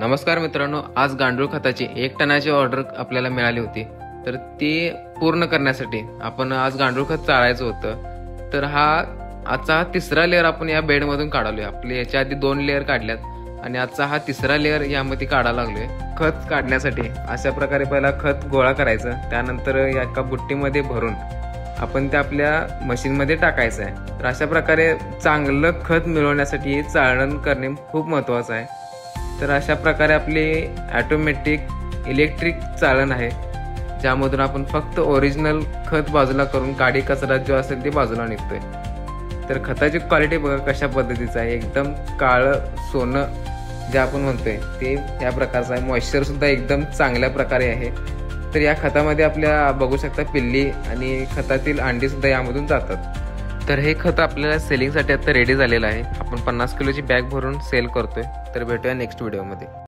नमस्कार मित्रांनो, आज गांडूळ खताची 1 टनाची ऑर्डर आपल्याला मिळाली होती. तर ती पूर्ण करण्यासाठी आपण आज गांडूळ खत चाळायचं होतं. तर आजचा तिसरा लेअर आपण या बेडमधून काढलोय. आपले याच्या आधी 2 लेअर काढल्यात आणि आजचा हा तिसरा लेअर यामध्ये काढायला लागलोय. खत काढण्यासाठी अशा प्रकारे पहिला खत गोळा करायचं, त्यानंतर एका बुट्टीमध्ये भरून आपण ते आपल्या मशीनमध्ये टाकायचं आहे. तर अशा प्रकारे चांगलं खत मिळवण्यासाठी चाळण करणे खूप महत्त्वाचं आहे. तर अशा प्रकारे आपली ऑटोमॅटिक इलेक्ट्रिक चाळण आहे, ज्यामधून आपण फक्त ओरिजिनल खत बाजूला करून काडी कचरा जो असेल ते बाजूला निघतोय. तर खताची क्वालिटी बघा कशा पद्धतीचं आहे, एकदम काळं सोनं जे आपण म्हणतोय ते या प्रकारचं आहे. मॉइश्चर सुद्धा एकदम चांगल्या प्रकारे आहे. तर या खतामध्ये आपल्या बघू शकता पिल्ली आणि खतातील अंडी सुद्धा यामधून जातात. तर हे खत आपल्याला सेलिंगसाठी आता रेडी झालेलं आहे. आपण 50 किलोची बॅग भरून सेल करतोय. तर भेटूया नेक्स्ट व्हिडिओमध्ये.